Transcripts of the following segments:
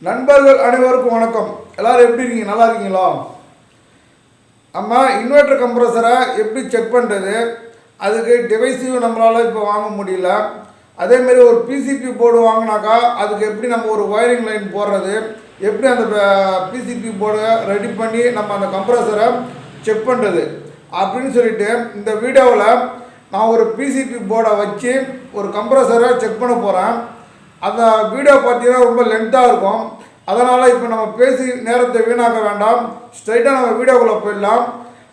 நண்பர்கள் அனைவருக்கும் வணக்கம். எல்லாரும் எப்படி இருக்கீங்க? நல்லா இருக்கீங்களா? நம்ம இன்வெர்டர் கம்ப்ரஸரை எப்படி செக் பண்ணுறது, அதுக்கு டிவைஸையும் நம்மளால் இப்போ வாங்க முடியல. அதேமாரி ஒரு பிசிபி போர்டு வாங்கினாக்கா அதுக்கு எப்படி நம்ம ஒரு ஒயரிங் லைன் போடுறது, எப்படி அந்த பிசிபி போர்டை ரெடி பண்ணி நம்ம அந்த கம்ப்ரஸரை செக் பண்ணுறது அப்படின்னு சொல்லிட்டு இந்த வீடியோவில் நான் ஒரு பிசிபி போர்டை வச்சு ஒரு கம்ப்ரஸரை செக் பண்ண போகிறேன். அந்த வீடியோ பார்த்தீங்கன்னா ரொம்ப லென்த்தாக இருக்கும். அதனால் இப்போ நம்ம பேசி நேரத்தை வீணாக்க வேண்டாம், ஸ்ட்ரைட்டாக நம்ம வீடியோக்குள்ளே போயிடலாம்.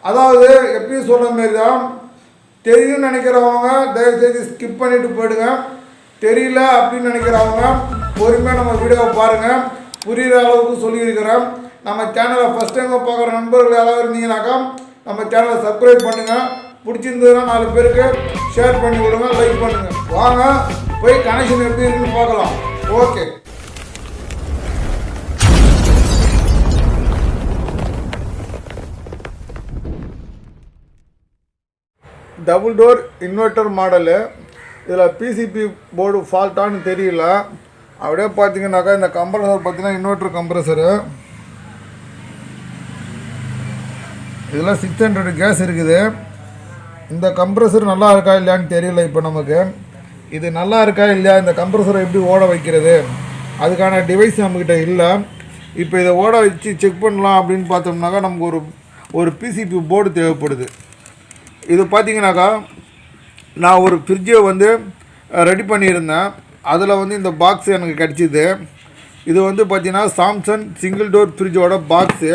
அதாவது எப்பயும் சொல்கிற மாரி தான், தெரியும்னு நினைக்கிறவங்க தயவுசெய்து ஸ்கிப் பண்ணிவிட்டு போயிடுங்க. தெரியல அப்படின்னு நினைக்கிறவங்க பொறுமையாக நம்ம வீடியோவை பாருங்கள். புரிகிற அளவுக்கு சொல்லியிருக்கிறேன். நம்ம சேனலை ஃபஸ்ட் டைம் பார்க்குற நண்பர்கள் யாராவது இருந்தீங்கன்னாக்கா நம்ம சேனலை சப்ஸ்கிரைப் பண்ணுங்கள். பிடிச்சிருந்ததுன்னா 4 பேருக்கு ஷேர் பண்ணி விடுங்க, லைக் பண்ணுங்கள். வாங்க போய் கனெக்ஷன் எப்படி இருக்குன்னு பார்க்கலாம். Okay, double door inverter model. இதில் பிசிபி போர்டு ஃபால்ட்டான்னு தெரியல. அப்படியே பார்த்தீங்கன்னாக்கா இந்த கம்ப்ரஸர் பார்த்தீங்கன்னா இன்வெர்ட்டர் கம்ப்ரஸரு. இதில் 600 கேஸ் இருக்குது. இந்த கம்ப்ரஸர் நல்லா இருக்கா இல்லையான்னு தெரியல. இப்போ நமக்கு இது நல்லா இருக்கா இல்லையா, இந்த கம்ப்ரஸரை எப்படி ஓட வைக்கிறது, அதுக்கான டிவைஸ் நம்மக்கிட்ட இல்லை. இப்போ இதை ஓட வச்சு செக் பண்ணலாம் அப்படின்னு பார்த்தோம்னாக்கா நமக்கு ஒரு பிசிபி போர்டு தேவைப்படுது. இது பார்த்தீங்கன்னாக்கா நான் ஒரு ஃப்ரிட்ஜை வந்து ரெடி பண்ணியிருந்தேன். அதில் வந்து இந்த பாக்ஸ் எனக்கு கிடச்சிது. இது வந்து பார்த்திங்கன்னா சாம்சங் சிங்கிள் டோர் ஃப்ரிட்ஜோட பாக்ஸு.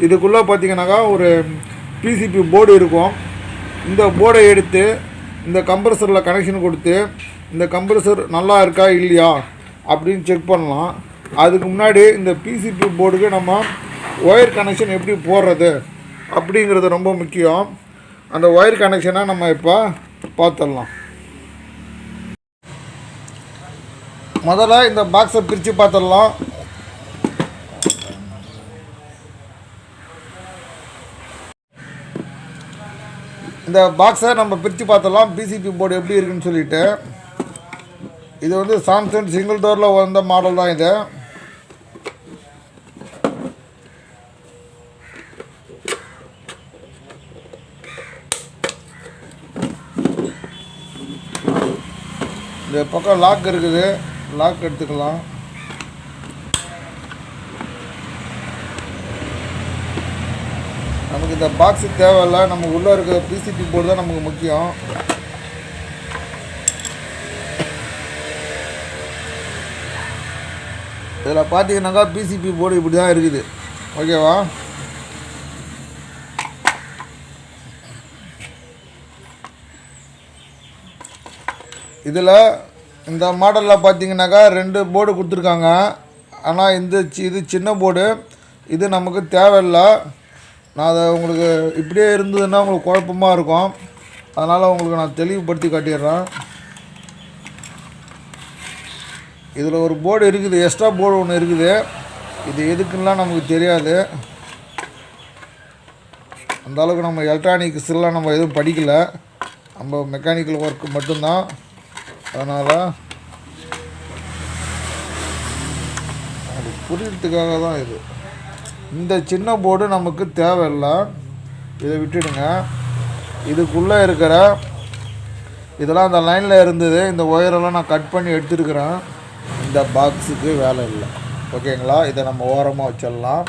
இதுக்குள்ளே பார்த்திங்கனாக்கா ஒரு பிசிபி போர்டு இருக்கும். இந்த போர்டை எடுத்து இந்த கம்ப்ரஸரில் கனெக்ஷன் கொடுத்து இந்த கம்ப்ரஸர் நல்லா இருக்கா இல்லையா அப்படின்னு செக் பண்ணலாம். அதுக்கு முன்னாடி இந்த பிசிபி போர்டுக்கு நம்ம ஒயர் கனெக்ஷன் எப்படி போடுறது அப்படிங்கிறது ரொம்ப முக்கியம். அந்த ஒயர் கனெக்ஷனை நம்ம இப்போ பார்த்துடலாம். முதல்ல இந்த பாக்ஸை பிரித்து பார்த்துடலாம். இந்த பாக்ஸை நம்ம பிரித்து பார்த்துடலாம் பிசிபி போர்டு எப்படி இருக்குன்னு சொல்லிட்டு. இது வந்து சாம்சங் சிங்கிள் டோரில் வந்த மாடல் தான் இது. இந்த பக்கம் லாக் இருக்குது, லாக் எடுத்துக்கலாம். நமக்கு இந்த பாக்ஸு தேவையில்லை, நமக்கு உள்ளே இருக்கிற பிசிபி போர்டு தான் நமக்கு முக்கியம். இதில் பார்த்தீங்கன்னாக்கா பிசிபி போர்டு இப்படி தான் இருக்குது. ஓகேவா? இதில் இந்த மாடலில் பார்த்தீங்கன்னாக்கா 2 போர்டு கொடுத்துருக்காங்க. ஆனால் இது சின்ன போர்டு, இது நமக்கு தேவையில்லை. நான் அதை உங்களுக்கு இப்படியே இருந்ததுன்னா உங்களுக்கு குழப்பமாக இருக்கும். அதனால் உங்களுக்கு நான் தெளிவுபடுத்தி காட்டிடுறேன். இதில் ஒரு போர்டு இருக்குது, எக்ஸ்ட்ரா போர்டு ஒன்று இருக்குது. இது எதுக்குன்னெலாம் நமக்கு தெரியாது. அந்தளவுக்கு நம்ம எலக்ட்ரானிக்ஸ்லாம் நம்ம எதுவும் படிக்கலை, நம்ம மெக்கானிக்கல் ஒர்க்கு மட்டும்தான். அதனால் அது புரியறதுக்காக தான் இது. இந்த சின்ன போர்டு நமக்கு தேவையில்லை, இதை விட்டுடுங்க. இதுக்குள்ளே இருக்கிற இதெல்லாம் அந்த லைனில் இருந்தது, இந்த ஒயரெல்லாம் நான் கட் பண்ணி எடுத்துருக்கிறேன். இந்த பாக்ஸுக்கு வேலை இல்லை. ஓகேங்களா? இதை நம்ம ஓரமாக வச்சிடலாம்,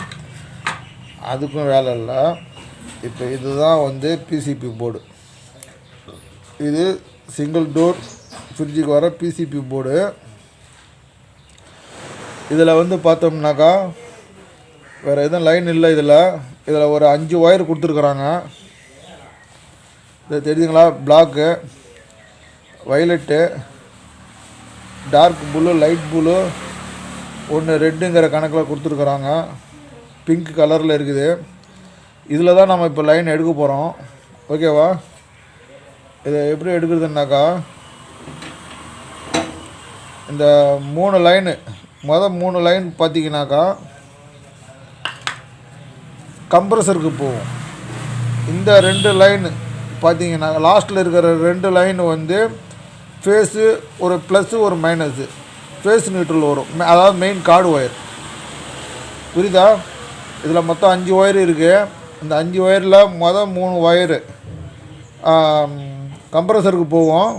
அதுக்கும் வேலை இல்லை. இப்போ இதுதான் வந்து பிசிபி போர்டு. இது சிங்கிள் டோர் ஃப்ரிட்ஜுக்கு வர பிசிபி போர்டு. இதில் வந்து பார்த்தோம்னாக்கா வேறு எதுவும் லைன் இல்லை. இதில் ஒரு 5 ஒயர் கொடுத்துருக்குறாங்க. இது தெரியுதுங்களா? Black, violet, dark blue, light blue, ஒன்று ரெட்டுங்கிற கணக்கில் கொடுத்துருக்குறாங்க. பிங்க் கலரில் இருக்குது. இதில் தான் நம்ம இப்போ லைன் எடுக்க போகிறோம். ஓகேவா? இதை எப்படி எடுக்கிறதுனாக்கா இந்த 3 லைனு, மொதல் 3 லைன் பார்த்தீங்கன்னாக்கா கம்ப்ரஸருக்கு போகும். இந்த 2 லைனு பார்த்தீங்கன்னா லாஸ்ட்டில் இருக்கிற 2 லைன் வந்து ஃபேஸு ஒரு ப்ளஸ்ஸு ஒரு மைனஸு, ஃபேஸ் நியூட்ரல் வரும். அதாவது மெயின் கார்டு ஒயர். புரியுதா? இதில் மொத்தம் 5 ஒயர் இருக்குது. இந்த 5 ஒயரில் மொதல் 3 ஒயரு கம்ப்ரஸருக்கு போவோம்.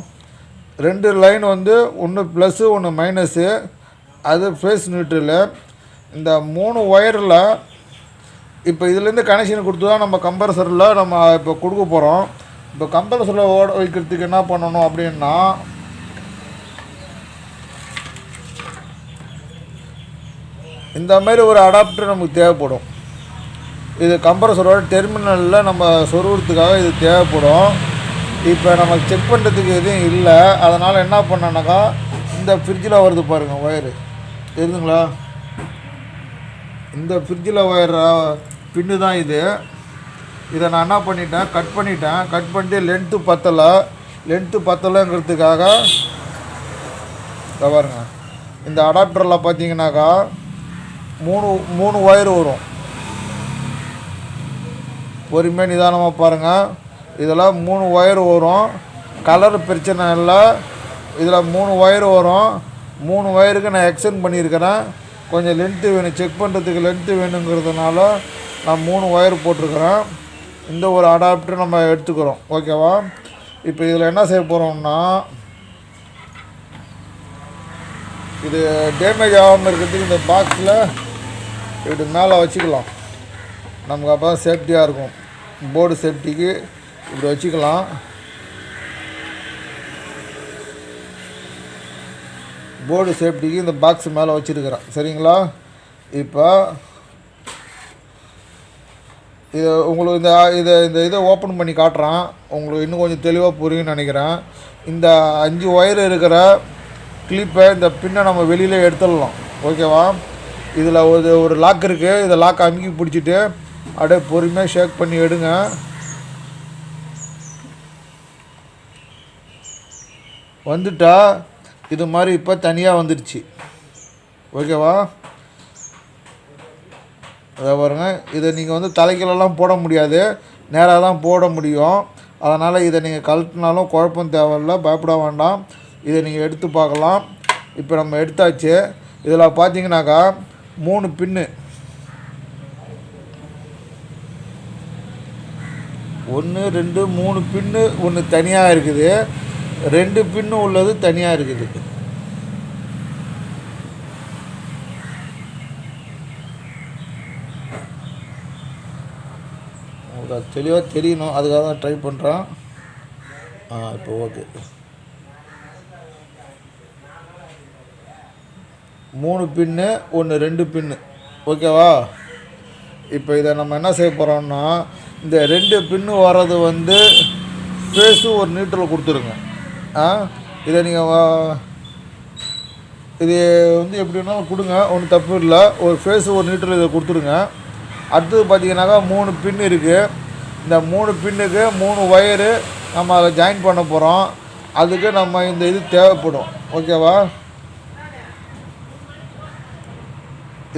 2 லைன் வந்து ஒன்று ப்ளஸ்ஸு ஒன்று மைனஸு, அது ஃபேஸ் நியூட்ரலு. இந்த 3 ஒயரில் இப்போ இதுலேருந்து கனெக்ஷன் கொடுத்து தான் நம்ம கம்ப்ரஸரில் நம்ம இப்போ கொடுக்க போகிறோம். இப்போ கம்ப்ரஸரில் ஓட வைக்கிறதுக்கு என்ன பண்ணணும் அப்படின்னா, இந்த மாதிரி ஒரு அடாப்டர் நமக்கு தேவைப்படும். இது கம்ப்ரஸரோட டெர்மினலில் நம்ம சொருகிறதுக்காக இது தேவைப்படும். இப்போ நம்ம செக் பண்ணுறதுக்கு எதுவும் இல்லை. அதனால் என்ன பண்ணேன்னாக்கா, இந்த ஃப்ரிட்ஜில் வருது பாருங்கள் ஒயரு தெரியுதுங்களா? இந்த ஃப்ரிட்ஜில் ஒயர் பின்னு தான் இது. இதை நான் என்ன பண்ணிட்டேன், கட் பண்ணிவிட்டு லென்த்து பத்தலைங்கிறதுக்காக இதை பாருங்க. இந்த அடாப்டரில் பார்த்தீங்கன்னாக்கா 3 ஒயர் வரும். பொறுமையாக நிதானமாக பாருங்கள். இதில் 3 ஒயர் வரும். கலர் பிரச்சனை இல்லை. இதில் 3 ஒயர் வரும். 3 ஒயருக்கு நான் எக்ஸ்டெண்ட் பண்ணியிருக்கிறேன். கொஞ்சம் லென்த்து வேணும், செக் பண்ணுறதுக்கு லென்த்து வேணுங்கிறதுனால நான் 3 ஒயர் போட்டிருக்கிறேன். இந்த ஒரு அடாப்டர் நம்ம எடுத்துக்கிறோம். ஓகேவா? இப்போ இதில் என்ன செய்ய போகிறோம்னா, இது டேமேஜ் ஆகாமல் இருக்கிறதுக்கு இந்த பாக்ஸில் இப்படி மேலே வச்சுக்கலாம். நமக்கு அப்போ தான் சேஃப்டியாக இருக்கும். போர்டு சேஃப்டிக்கு இப்படி வச்சுக்கலாம். போர்டு சேஃப்டிக்கு இந்த பாக்ஸ் மேலே வச்சுருக்கிறேன். சரிங்களா? இப்போ இது உங்களுக்கு இதை ஓப்பன் பண்ணி காட்டுறேன். உங்களுக்கு இன்னும் கொஞ்சம் தெளிவாக புரியும்னு நினைக்கிறேன். இந்த 5 ஒயர் இருக்கிற கிளிப்பை இந்த பின்னை நம்ம வெளியில் எடுத்துடலாம். ஓகேவா? இதில் ஒரு லாக் இருக்குது. இதை லாக் அமுக்கி பிடிச்சிட்டு அப்படியே பொறுமையாக ஷேக் பண்ணி எடுங்க. வந்துட்டா இது மாதிரி இப்போ தனியாக வந்துடுச்சு. ஓகேவா? அதை பாருங்கள். இதை நீங்கள் வந்து தலைக்கெல்லாம் போட முடியாது, நேராக தான் போட முடியும். அதனால் இதை நீங்கள் கழட்டினாலும் குழப்பம் தேவையில்லை, பயப்பட வேண்டாம். இதை நீங்கள் எடுத்து பார்க்கலாம். இப்போ நம்ம எடுத்தாச்சு. இதில் பார்த்தீங்கன்னாக்கா 3 பின்னு, 1 2 3 பின்னு ஒன்று தனியாக இருக்குது, 2 பின்னு உள்ளது தனியாக இருக்குது. உங்களுக்கு அது தெளிவாக தெரியணும், அதுக்காக தான் ட்ரை பண்ணுறேன். இப்போ ஓகே. 3 பின்னு 1 2 பின்னு. ஓகேவா? இப்போ இதை நம்ம என்ன செய்ய போகிறோம்னா, இந்த 2 பின்னு வர்றது வந்து ஃபேஸு ஒரு நியூட்ரல் கொடுத்துருங்க. இதை நீங்கள் இது வந்து எப்படின்னா கொடுங்க, ஒன்றும் தப்பு இல்லை. ஒரு ஃபேஸு ஒரு நியூட்ரல் இதை கொடுத்துருங்க. அடுத்தது பார்த்தீங்கன்னாக்கா 3 பின் இருக்குது. இந்த 3 பின்னுக்கு 3 ஒயரு நம்ம அதை ஜாயின் பண்ண போகிறோம். அதுக்கு நம்ம இந்த இது தேவைப்படும். ஓகேவா?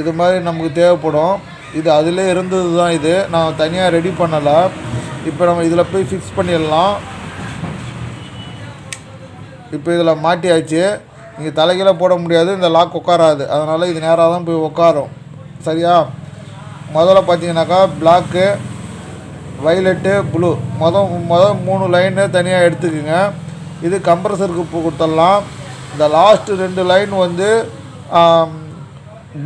இது மாதிரி நமக்கு தேவைப்படும். இது அதிலே இருந்தது தான். இது நான் தனியாக ரெடி பண்ணலை. இப்போ நம்ம இதில் போய் ஃபிக்ஸ் பண்ணிடலாம். இப்போ இதில் மாட்டியாச்சு. நீங்கள் தலைகீழ போட முடியாது, இந்த லாக் உட்காராது. அதனால் இது நேராக தான் போய் உட்காரும். சரியா? முதல்ல பார்த்தீங்கன்னாக்கா பிளாக்கு, வைலட்டு, ப்ளூ மொதல் 3 லைனு தனியாக எடுத்துக்குங்க. இது கம்ப்ரஸருக்கு கொடுத்துடலாம். இந்த லாஸ்ட்டு 2 லைன் வந்து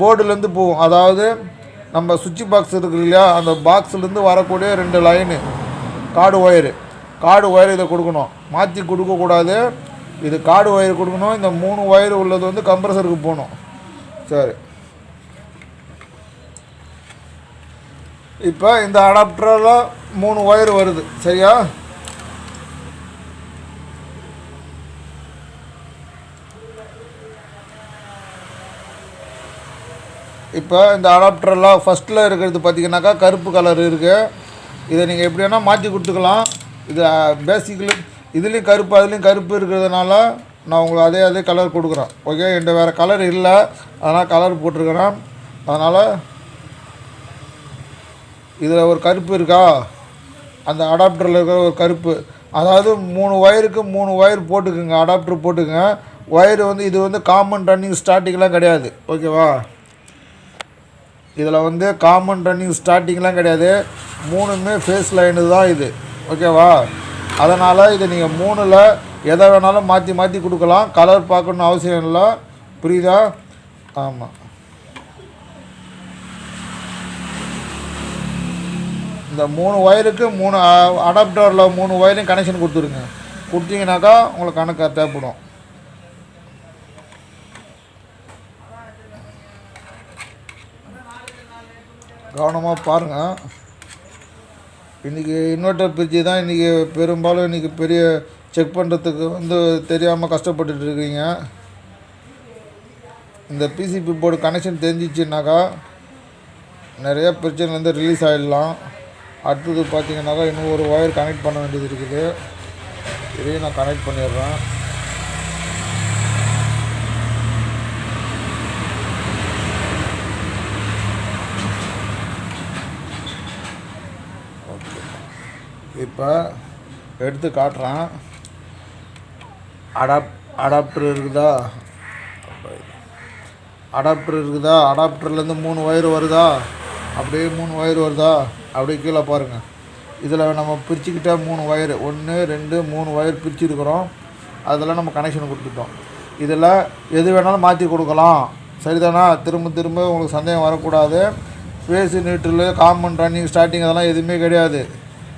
போர்டுலேருந்து போகும். அதாவது நம்ம சுவிட்ச் பாக்ஸ் இருக்குது இல்லையா, அந்த பாக்ஸ்லேருந்து வரக்கூடிய 2 லைனு கார்டு ஒயர் இதை கொடுக்கணும். மாற்றி கொடுக்கக்கூடாது. இது கார்டு ஒயர் கொடுக்கணும். இந்த 3 ஒயர் உள்ளது வந்து கம்ப்ரஸருக்கு போகணும். சரி, இப்போ இந்த அடாப்டரில் 3 ஒயர் வருது. சரியா? இப்போ இந்த அடாப்டரில் ஃபஸ்ட்டில் இருக்கிறது பார்த்திங்கனாக்கா கருப்பு கலர் இருக்குது. இதை நீங்கள் எப்படி வேணால் மாற்றி கொடுத்துக்கலாம். இது பேசிக்கலி இதுலேயும் கருப்பு அதுலேயும் கருப்பு இருக்கிறதுனால நான் உங்களுக்கு அதே கலர் கொடுக்குறேன். ஓகே? என்கிட்ட வேறு கலர் இல்லை, அதனால் கலர் போட்டிருக்கிறேன். அதனால் இதில் ஒரு கருப்பு இருக்கா, அந்த அடாப்டரில் இருக்கிற ஒரு கருப்பு. அதாவது 3 ஒயருக்கு 3 ஒயர் போட்டுக்குங்க, அடாப்டர் போட்டுக்குங்க. ஒயர் வந்து இது வந்து காமன் ரன்னிங் ஸ்டார்டிங்லாம் கிடையாது. ஓகேவா? இதில் வந்து காமன் ரன்னிங் ஸ்டார்டிங்லாம் கிடையாது, 3மே ஃபேஸ் லைனு தான் இது. ஓகேவா? அதனால் இதை நீங்கள் 3ல் எதை வேணாலும் மாற்றி மாற்றி கொடுக்கலாம். கலர் பார்க்கணுன்னு அவசியம் இல்லை. புரியுதா? ஆமாம். இந்த 3 ஒயருக்கு 3 அடாப்டரில் 3 ஒயரையும் கனெக்ஷன் கொடுத்துருங்க. கொடுத்தீங்கன்னாக்கா உங்களுக்கு கணக்கு தேவைப்படும். கவனமாக பாருங்கள். இன்றைக்கி இன்வெர்ட்டர் பிரிட்ஜு தான் இன்றைக்கி பெரும்பாலும் இன்றைக்கி பெரிய செக் பண்ணுறதுக்கு வந்து தெரியாமல் கஷ்டப்பட்டுட்டு இருக்கீங்க. இந்த பிசிபி போர்டு கனெக்ஷன் தெரிஞ்சிச்சுனாக்கா நிறைய பிரச்சனைலேருந்து ரிலீஸ் ஆகிடலாம். அடுத்தது பார்த்தீங்கன்னாக்கா இன்னும் ஒரு ஒயர் கனெக்ட் பண்ண வேண்டியது இருக்குது. இதையும் நான் கனெக்ட் பண்ணிடுறேன். ஓகே, இப்போ எடுத்து காட்டுறேன். அடாப்டர் இருக்குதா? அடாப்டர்லேருந்து 3 ஒயர் வருதா? அப்படியே 3 ஒயர் வருதா? அப்படியே கீழே பாருங்கள். இதில் நம்ம பிரிச்சுக்கிட்ட 3 ஒயர், 1 2 3 ஒயர் பிரிச்சுருக்கிறோம். அதில் நம்ம கனெக்ஷன் கொடுத்துட்டோம். இதில் எது வேணாலும் மாற்றி கொடுக்கலாம். சரிதானா? திரும்ப திரும்ப உங்களுக்கு சந்தேகம் வரக்கூடாது. Phase neutral common running starting அதெல்லாம் எதுவுமே கிடையாது.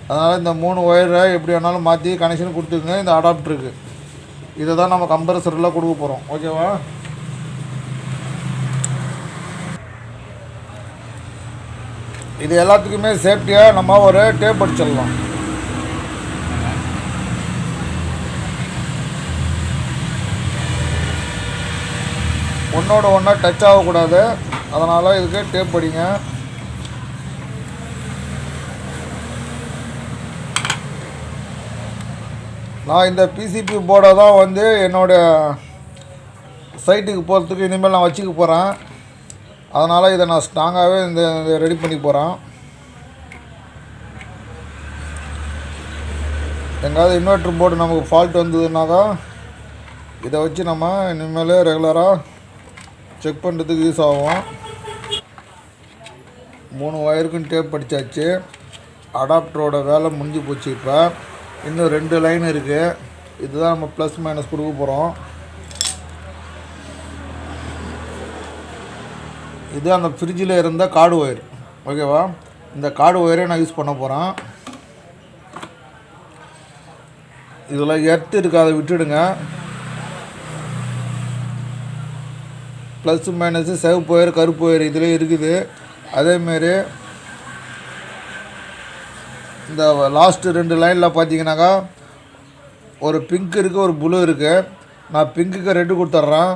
அதனால் இந்த 3 ஒயரை எப்படி வேணாலும் மாற்றி கனெக்ஷன் கொடுத்துக்குங்க இந்த அடாப்டருக்கு. இதை தான் நம்ம கம்ப்ரஸரில் கொடுக்க போகிறோம். ஓகேவா? இது எல்லாத்துக்குமே சேஃப்டியாக நம்ம ஒரு டேப் அடிச்சிடலாம். ஒன்றோட ஒன்றா டச் ஆகக்கூடாது. அதனால் இதுக்கு டேப் அடிங்க. நான் இந்த பிசிபி போர்டை தான் வந்து என்னோடய சைட்டுக்கு போகிறதுக்கு இனிமேல் நான் வச்சுக்க போகிறேன். அதனால் இதை நான் ஸ்ட்ராங்காகவே இந்த ரெடி பண்ணி போகிறேன். எங்காவது இன்வெர்ட்டர் போர்டு நமக்கு ஃபால்ட் வந்ததுனாக்கா இதை வச்சு நம்ம இனிமேல் ரெகுலராக செக் பண்ணுறதுக்கு யூஸ் ஆகும். 3 ஒயருக்கும் டேப் படித்தாச்சு. அடாப்டரோட வேலை முடிஞ்சு போச்சு. இப்போ இன்னும் 2 லைன் இருக்குது. இதுதான் நம்ம ப்ளஸ் மைனஸ் கொடுக்க போகிறோம். இது அந்த ஃப்ரிட்ஜில் இருந்த கார்டு ஒயர். ஓகேவா? இந்த கார்டு ஒயரை நான் யூஸ் பண்ண போகிறேன். இதில் எர்த்து இருக்குது, அதை விட்டுடுங்க. ப்ளஸ் மைனஸு சிவப்பு ஒயர் கருப்பு ஒயர் இதில் இருக்குது. அதேமாரி இந்த லாஸ்ட்டு 2 லைனில் பார்த்தீங்கன்னாக்கா ஒரு பிங்க் இருக்குது, ஒரு ப்ளூ இருக்குது. நான் பிங்க்குக்கு ரெட்டு கொடுத்துட்றேன்.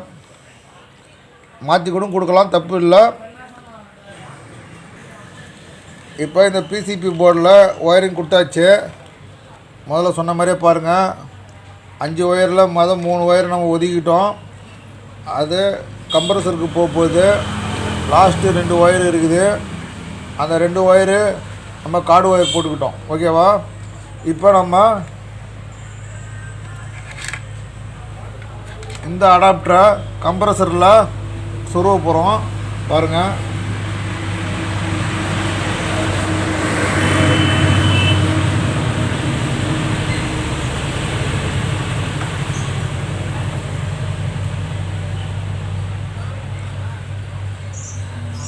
மாற்றி கூட கொடுக்கலாம், தப்பு இல்லை. இப்போ இந்த பிசிபி போர்டில் ஒயரிங் கொடுத்தாச்சு. முதல்ல சொன்ன மாதிரியே பாருங்கள். 5 ஒயரில் 3 ஒயர் நம்ம ஒதுக்கிட்டோம். அது கம்ப்ரஸருக்கு போகுது. லாஸ்ட்டு 2 ஒயர் இருக்குது. அந்த 2 ஒயரு நம்ம கார்டு ஒயர் போட்டுக்கிட்டோம். ஓகேவா? இப்போ நம்ம இந்த அடாப்டரை கம்ப்ரஸரில் சொருவ போகிறோம். பாருங்கள்.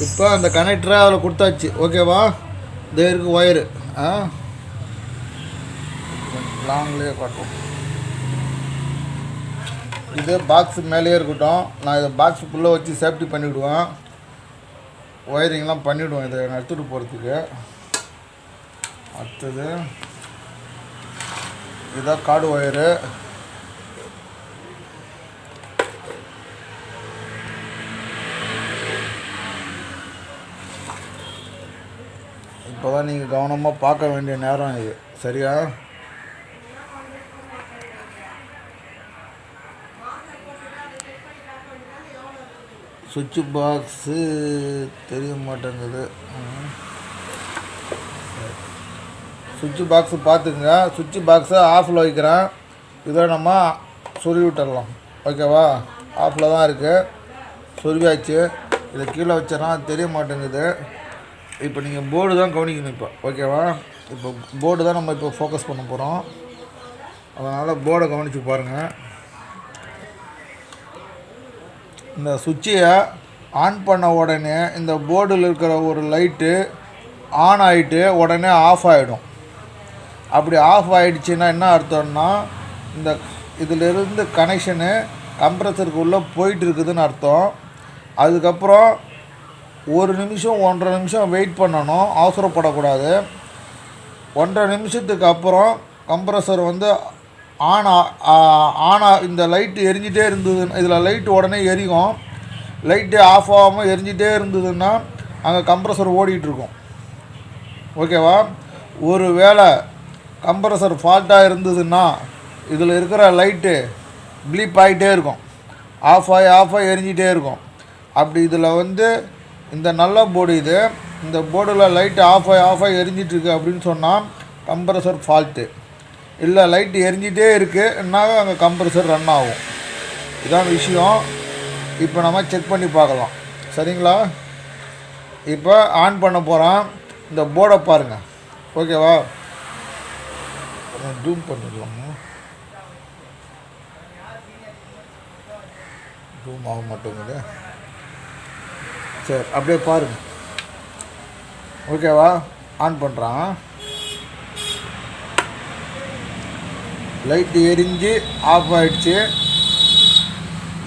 இப்போ அந்த கனெக்டரை அதில் கொடுத்தாச்சு. ஓகேவா? இது இருக்குது ஒயரு. லாங்லேயே காட்டும். இது பாக்ஸு மேலேயே இருக்கட்டும். நான் இதை பாக்ஸுக்குள்ளே வச்சு சேஃப்டி பண்ணிவிடுவேன். ஒயரிங்லாம் பண்ணிவிடுவேன் இதை எடுத்துகிட்டு போகிறதுக்கு. அடுத்தது இதுதான் கார்டு ஒயரு. இப்போ தான் நீங்கள் கவனமாக பார்க்க வேண்டிய நேரம் இது. சரியா? சுவிட்சு பாக்ஸு தெரிய மாட்டேங்குது. சுவிட்சு பாக்ஸு பார்த்துக்குங்க. சுவிட்சு பாக்ஸை ஆஃபில் வைக்கிறேன். இதை நம்ம சொருவி விட்டுடலாம். ஓகேவா? ஆஃபில் தான் இருக்குது. சொருவியாச்சு. இதை கீழே வச்சேன்னா தெரிய மாட்டேங்குது. இப்போ நீங்கள் போர்டு தான் கவனிக்கணும் இப்போ, ஓகேவா? இப்போ போர்டு தான் நம்ம இப்போ ஃபோக்கஸ் பண்ண போகிறோம். அதனால் போர்டை கவனித்து பாருங்கள். இந்த சுவிட்சை ஆன் பண்ண உடனே இந்த போர்டில் இருக்கிற ஒரு லைட்டு ஆன் ஆகிட்டு உடனே ஆஃப் ஆகிடும். அப்படி ஆஃப் ஆகிடுச்சின்னா என்ன அர்த்தம்னா இந்த இதிலிருந்து கனெக்ஷனு கம்ப்ரஸருக்கு உள்ளே போயிட்டு இருக்குதுன்னு அர்த்தம். அதுக்கப்புறம் 1 நிமிஷம் 1.5 நிமிஷம் வெயிட் பண்ணணும், அவசரப்படக்கூடாது. 1.5 நிமிஷத்துக்கு அப்புறம் கம்ப்ரஸர் வந்து இந்த லைட்டு எரிஞ்சிட்டே இருந்ததுன்னா, இதில் லைட்டு உடனே எரியும். லைட்டு ஆஃப் ஆகாமல் எரிஞ்சிட்டே இருந்ததுன்னா அங்கே கம்ப்ரஸர் ஓடிட்டுருக்கும், ஓகேவா? ஒரு வேளை கம்ப்ரஸர் ஃபால்ட்டாக இருந்ததுன்னா இதில் இருக்கிற லைட்டு ப்ளீப் ஆகிட்டே இருக்கும், ஆஃப் ஆகி எரிஞ்சிட்டே இருக்கும். அப்படி இதில் வந்து இந்த நல்ல போர்டு இது, இந்த போர்டில் லைட்டு ஆஃப் ஆகி எரிஞ்சிட்ருக்கு அப்படின்னு சொன்னால் கம்ப்ரஸர் ஃபால்ட்டு. இல்லை லைட்டு எரிஞ்சிட்டே இருக்குன்னா அங்கே கம்ப்ரஸர் ரன் ஆகும். இதான் விஷயம். இப்போ நம்ம செக் பண்ணி பார்க்கலாம், சரிங்களா? இப்போ ஆன் பண்ண போகிறேன். இந்த போர்டை பாருங்கள், ஓகேவா? ஜூம் பண்ணிடலாமா? ஜூம் ஆக மாட்டேங்குது. சரி, அப்படியே பாருங்கள், ஓகேவா? ஆன் பண்ணுறான். லைட்டு எரிஞ்சு ஆஃப் ஆகிடுச்சு.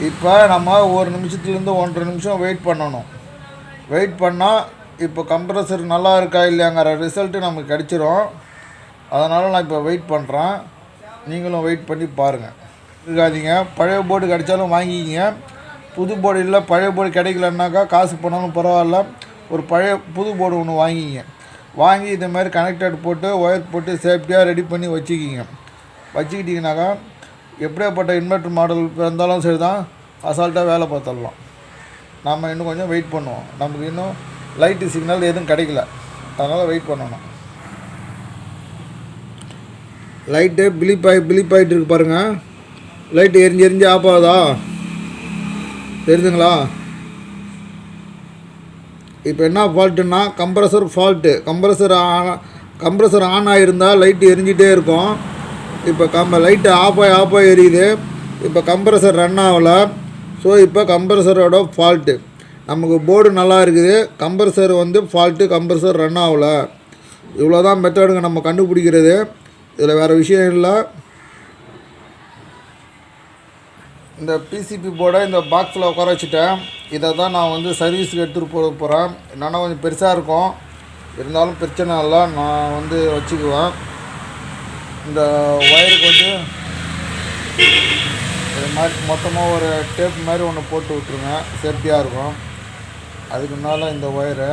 இப்போ நம்ம 1 நிமிஷத்துலேருந்து 1.5 நிமிஷம் வெயிட் பண்ணணும். வெயிட் பண்ணால் இப்போ கம்ப்ரஸர் நல்லா இருக்கா இல்லையாங்கிற ரிசல்ட்டு நமக்கு கிடச்சிரும். அதனால் நான் இப்போ வெயிட் பண்ணுறேன், நீங்களும் வெயிட் பண்ணி பாருங்கள். இருக்காதீங்க, பழைய போர்டு கிடைச்சாலும் வாங்கிக்கிங்க. புது போர்டு இல்லை, பழைய போர்டு கிடைக்கலன்னாக்கா காசு போனாலும் பரவாயில்ல, ஒரு புது போர்டு ஒன்று வாங்கிக்கிங்க. வாங்கி இந்த மாதிரி கனெக்டட் போட்டு ஒயர் போட்டு சேஃப்டியாக ரெடி பண்ணி வச்சுக்கிட்டிங்கனாக்கா எப்படியாப்பட்ட இன்வெர்டர் மாடல் இருந்தாலும் சரி தான், அசால்ட்டாக வேலை பார்த்துடலாம். நாம் இன்னும் கொஞ்சம் வெயிட் பண்ணுவோம். நமக்கு இன்னும் லைட்டு சிக்னல் எதுவும் கிடைக்கல, அதனால் வெயிட் பண்ணணும். லைட்டு பிலிப் ஆகிட்டு இருக்கு பாருங்கள். லைட்டு எரிஞ்சு ஆஃப் ஆகுதா தெரியுதுங்களா? இப்போ என்ன ஃபால்ட்டுன்னா கம்ப்ரஸர் ஃபால்ட்டு. கம்ப்ரஸர் ஆன் ஆகிருந்தால் லைட்டு எரிஞ்சிட்டே இருக்கும். இப்போ லைட்டு ஆஃப் ஆகி எரியுது. இப்போ கம்ப்ரஸர் ரன் ஆகலை. ஸோ இப்போ கம்ப்ரஸரோட ஃபால்ட்டு. நமக்கு போர்டு நல்லா இருக்குது, கம்ப்ரஸர் வந்து ஃபால்ட்டு, கம்ப்ரஸர் ரன் ஆகலை. இவ்வளோ தான் மெத்தடுங்க நம்ம கண்டுபிடிக்கிறது. இதில் வேறு விஷயம் இல்லை. இந்த பிசிபி போர்டை இந்த பாக்ஸில் உட்கார வச்சுட்டேன். இதை தான் நான் வந்து சர்வீஸுக்கு எடுத்துகிட்டு போகிறேன். என்னென்னா கொஞ்சம் பெருசாக இருக்கும், இருந்தாலும் பிரச்சனை இல்லை, நான் வந்து வச்சுக்குவேன். இந்த ஒயருக்கு வந்து இது மாதிரி மொத்தமாக ஒரு டேப் மாதிரி ஒன்று போட்டு விட்ருங்க, சேஃப்டியாக இருக்கும். அதுக்கு மேலே இந்த ஒயரு.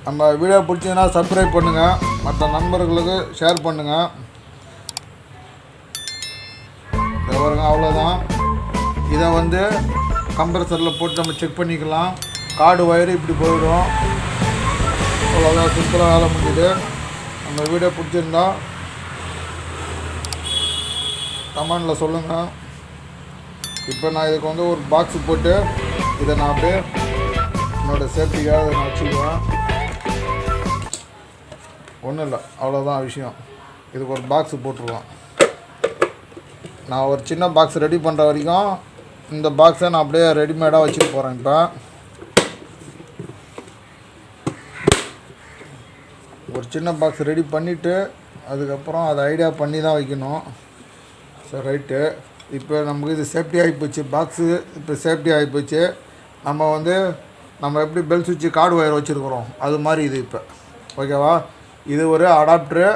நம்ம வீடியோ பிடிச்சதுன்னா சப்ஸ்கிரைப் பண்ணுங்கள், மற்ற நண்பர்களுக்கு ஷேர் பண்ணுங்கள். பாருங்க, அவ்வளோதான். இதை வந்து கம்ப்ரஸரில் போட்டு நம்ம செக் பண்ணிக்கலாம். கார்டு ஒயரு இப்படி போயிடும். அவ்வளோதான், சிம்பிளாக வேலை முடியுது. நம்ம வீடியோ பிடிச்சிருந்தா கமெண்டில் சொல்லுங்கள். இப்போ நான் இதுக்கு வந்து ஒரு பாக்ஸு போட்டு இதை நான் அப்படியே என்னோடய சேஃப்டிக்காக இதை நான் வச்சுக்குவேன். ஒன்றும் இல்லை, அவ்வளோதான் விஷயம். இதுக்கு ஒரு பாக்ஸு போட்டுருவேன். நான் ஒரு சின்ன பாக்ஸ் ரெடி பண்ணுற வரைக்கும் இந்த பாக்ஸை நான் அப்படியே ரெடிமேடாக வச்சுட்டு போகிறேன். இப்போ ஒரு சின்ன பாக்ஸ் ரெடி பண்ணிவிட்டு அதுக்கப்புறம் அதை ஐடியா பண்ணி தான் வைக்கணும். சரி, ரைட்டு. இப்போ நமக்கு இது சேஃப்டி ஆகிப்போச்சு, பாக்ஸு இப்போ சேஃப்டி ஆகிப்போச்சு. நம்ம எப்படி பெல் சுவிட்சு கார்டு ஒயர் வச்சுருக்குறோம் அது மாதிரி இது இப்போ, ஓகேவா? இது ஒரு அடாப்டரு.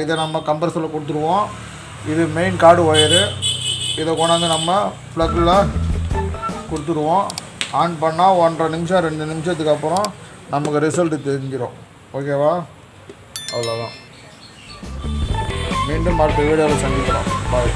இதை நம்ம கம்ப்ரஸரில் கொடுத்துருவோம். இது மெயின் கார்டு ஒயரு. இதை கொண்டாந்து நம்ம ப்ளக்கில் கொடுத்துருவோம். ஆன் பண்ணால் 1.5 நிமிஷம் 2 நிமிஷத்துக்கு அப்புறம் நமக்கு ரிசல்ட்டு தெரிஞ்சிடும், ஓகேவா? அவ்வளோதான். மீண்டும் அடுத்த வீடியோவில் சந்திக்கிறோம். பாய்.